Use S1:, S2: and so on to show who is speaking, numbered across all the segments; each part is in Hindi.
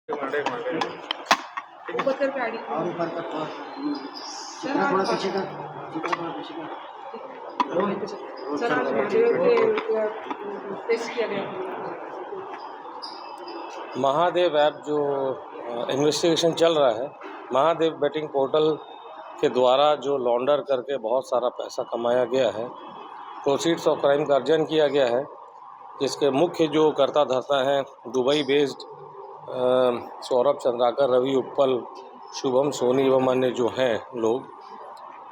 S1: ऊपर करके आईडी
S2: और ऊपर का थोड़ा थोड़ा पीछे का थोड़ा पीछे का
S1: सर आज महादेव के टेस्ट किया गया
S3: महादेव ऐप जो इन्वेस्टिगेशन चल रहा है, महादेव बेटिंग पोर्टल के द्वारा जो लॉन्डर करके बहुत सारा पैसा कमाया गया है, प्रोसीड्स ऑफ क्राइम का अर्जन किया गया है, जिसके मुख्य जो कर्ता धर्ता हैं दुबई बेस्ड सौरभ चंद्राकर, रवि उप्पल, शुभम सोनी एवं अन्य जो हैं लोग,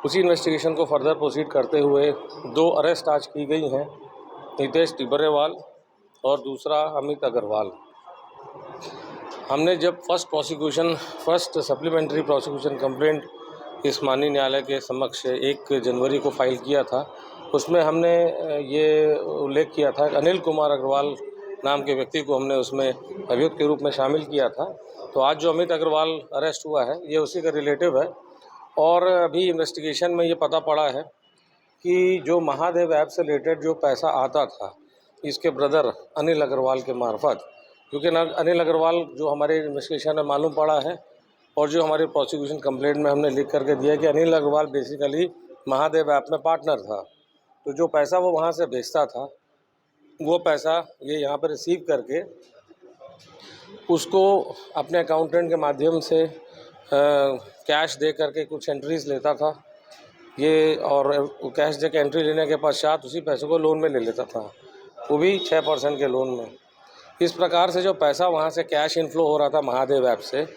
S3: उसी इन्वेस्टिगेशन को फर्दर प्रोसीड करते हुए 2 अरेस्ट आज की गई हैं, नितेश टिबरेवाल और दूसरा अमित अग्रवाल। हमने जब फर्स्ट सप्लीमेंट्री प्रोसिक्यूशन कंप्लेंट इस माननीय न्यायालय के समक्ष 1 जनवरी को फाइल किया था, उसमें हमने ये उल्लेख किया था कि अनिल कुमार अग्रवाल नाम के व्यक्ति को हमने उसमें अभियुक्त के रूप में शामिल किया था। तो आज जो अमित अग्रवाल अरेस्ट हुआ है, ये उसी का रिलेटिव है। और अभी इन्वेस्टिगेशन में ये पता पड़ा है कि जो महादेव ऐप से रिलेटेड जो पैसा आता था इसके ब्रदर अनिल अग्रवाल के मार्फत, क्योंकि अनिल अग्रवाल जो हमारे इन्वेस्टिगेशन में मालूम पड़ा है और जो हमारे प्रोसिक्यूशन कंप्लेंट में हमने लिख करके दिया कि अनिल अग्रवाल बेसिकली महादेव ऐप में पार्टनर था। तो जो पैसा वो वहाँ से भेजता था, वो पैसा ये यहाँ पर रिसीव करके उसको अपने अकाउंटेंट के माध्यम से कैश दे करके कुछ एंट्रीज लेता था ये, और कैश दे के एंट्री लेने के पश्चात उसी पैसे को लोन में ले लेता था, वो भी 6% के लोन में। इस प्रकार से जो पैसा वहाँ से कैश इनफ्लो हो रहा था महादेव ऐप से,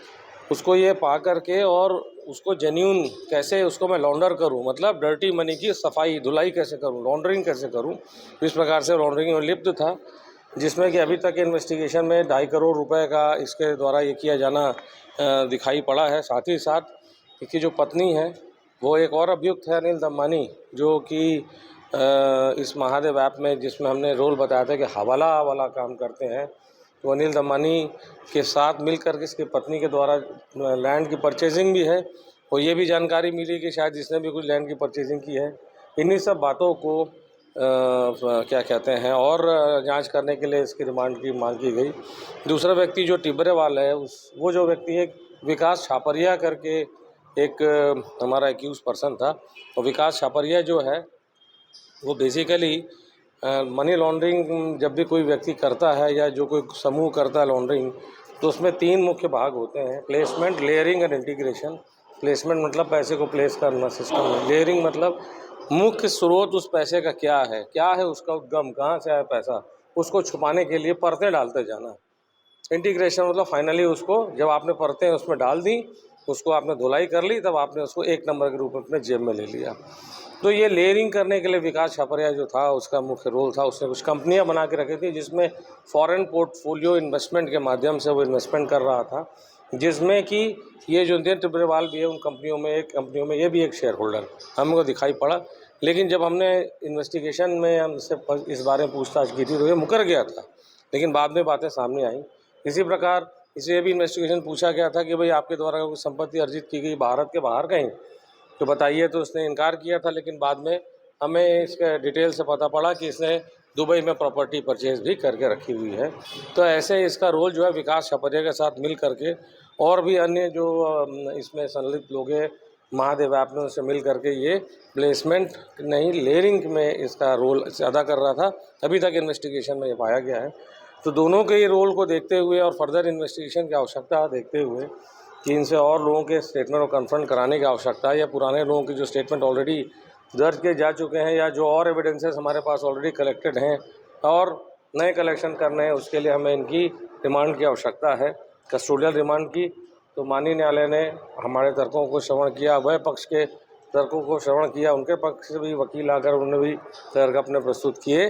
S3: उसको ये पा करके और उसको जेन्यून कैसे उसको मैं लॉन्डर करूँ, मतलब डर्टी मनी की सफाई धुलाई कैसे करूँ, लॉन्ड्रिंग कैसे करूँ, इस प्रकार से लॉन्ड्रिंग में लिप्त था, जिसमें कि अभी तक इन्वेस्टिगेशन में 2.5 करोड़ रुपए का इसके द्वारा ये किया जाना दिखाई पड़ा है। साथ ही साथ इसकी जो पत्नी है वो एक और अभियुक्त है अनिल दम्मानी, जो कि इस महादेव ऐप में जिसमें हमने रोल बताया था कि हवाला वाला काम करते हैं, तो अनिल दम्मानी के साथ मिलकर के इसकी पत्नी के द्वारा लैंड की परचेजिंग भी है, और ये भी जानकारी मिली कि शायद इसने भी कुछ लैंड की परचेजिंग की है। इन्हीं सब बातों को क्या कहते हैं और जांच करने के लिए इसकी रिमांड की मांग की गई। दूसरा व्यक्ति जो टिबरेवाल है, वो जो व्यक्ति है विकास छापरिया करके एक हमारा एक्यूज पर्सन था, और विकास छापरिया जो है वो बेसिकली मनी लॉन्ड्रिंग जब भी कोई व्यक्ति करता है या जो कोई समूह करता है लॉन्ड्रिंग, तो उसमें 3 मुख्य भाग होते हैं: placement, layering and integration. Placement मतलब पैसे को प्लेस करना सिस्टम में, लेयरिंग मतलब मुख्य स्रोत उस पैसे का क्या है उसका उद्गम, कहाँ से आया पैसा, उसको छुपाने के लिए परतें डालते जाना। इंटीग्रेशन मतलब फाइनली उसको जब आपने परतें उसमें डाल दी, उसको आपने धुलाई कर ली, तब आपने उसको 1 नंबर के रूप में अपने जेब में ले लिया। तो ये लेयरिंग करने के लिए विकास छापरिया जो था, उसका मुख्य रोल था, उसने कुछ कंपनियां बना के रखी थी जिसमें फॉरेन पोर्टफोलियो इन्वेस्टमेंट के माध्यम से वो इन्वेस्टमेंट कर रहा था, जिसमें कि ये जो नितिन टिबरेवाल भी है उन कंपनियों में ये भी एक शेयर होल्डर हमको दिखाई पड़ा। लेकिन जब हमने इन्वेस्टिगेशन में हमसे इस बारे में पूछताछ की थी तो ये मुकर गया था, लेकिन बाद में बातें सामने आई। इसी प्रकार इसे भी इन्वेस्टिगेशन पूछा गया था कि भाई आपके द्वारा कोई संपत्ति अर्जित की गई भारत के बाहर कहीं, तो बताइए, तो उसने इनकार किया था। लेकिन बाद में हमें इसका डिटेल से पता पड़ा कि इसने दुबई में प्रॉपर्टी परचेज भी करके रखी हुई है। तो ऐसे इसका रोल जो है विकास छापरिया के साथ मिल करके और भी अन्य जो इसमें संलिप्त लोग हैं महादेव ऐप में, उनसे मिल करके ये प्लेसमेंट नहीं लेयरिंग में इसका रोल अदा कर रहा था। अभी तक इन्वेस्टिगेशन में ये पाया गया है। तो दोनों के ही रोल को देखते हुए और फर्दर इन्वेस्टिगेशन की आवश्यकता देखते हुए कि इनसे और लोगों के स्टेटमेंट को कन्फ्रंट कराने की आवश्यकता है, या पुराने लोगों के जो स्टेटमेंट ऑलरेडी दर्ज किए जा चुके हैं, या जो और एविडेंसेस हमारे पास ऑलरेडी कलेक्टेड हैं और नए कलेक्शन करने हैं, उसके लिए हमें इनकी रिमांड की आवश्यकता है, कस्टोडियल रिमांड की। तो माननीय न्यायालय ने हमारे तर्कों को श्रवण किया, वह पक्ष के तर्कों को श्रवण किया, उनके पक्ष से भी वकील आकर उन्होंने भी तर्क अपने प्रस्तुत किए,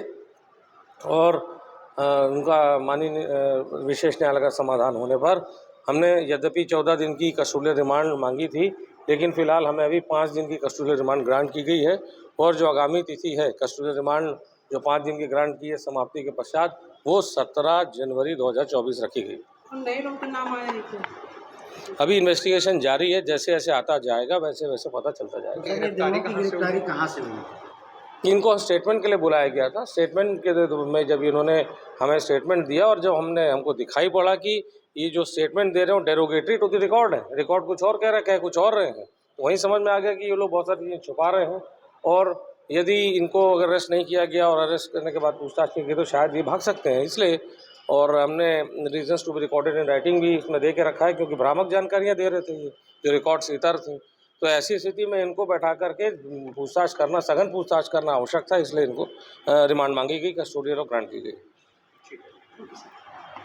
S3: और उनका माननीय विशेष न्यायालय का समाधान होने पर हमने यद्यपि 14 दिन की कस्टोडियल रिमांड मांगी थी, लेकिन फ़िलहाल हमें अभी 5 दिन की कस्टोडियल रिमांड ग्रांट की गई है, और जो आगामी तिथि है कस्टोडियल रिमांड जो 5 दिन की ग्रांट की है समाप्ति के पश्चात, वो 17 जनवरी 2024 रखी गई।
S1: नए लोगों के नाम आए थे,
S3: अभी इन्वेस्टिगेशन जारी है, जैसे जैसे आता जाएगा वैसे वैसे पता चलता जाएगा।
S2: गिरफ्तारी कहाँ से हुई?
S3: इनको स्टेटमेंट के लिए बुलाया गया था। स्टेटमेंट के में जब इन्होंने हमें स्टेटमेंट दिया और जब हमको दिखाई पड़ा कि ये जो स्टेटमेंट दे रहे हो डेरोगेटरी टू द रिकॉर्ड है, रिकॉर्ड कुछ और कह रहा है, कह कुछ और रहे हैं। तो वहीं समझ में आ गया कि ये लोग बहुत सारी चीज़ें छुपा रहे हैं, और यदि इनको अगर अरेस्ट नहीं किया गया और अरेस्ट करने के बाद पूछताछ नहीं की तो शायद ये भाग सकते हैं, इसलिए। और हमने reasons to be recorded in writing भी इसमें दे के रखा है, क्योंकि भ्रामक जानकारियाँ दे रहे थे ये, जो रिकॉर्ड्स इतर थी। तो ऐसी स्थिति में इनको बैठा करके पूछताछ करना, सघन पूछताछ करना आवश्यक था, इसलिए इनको रिमांड मांगी गई, कस्टोडियल और ग्रांट की गई।
S2: ठीक है।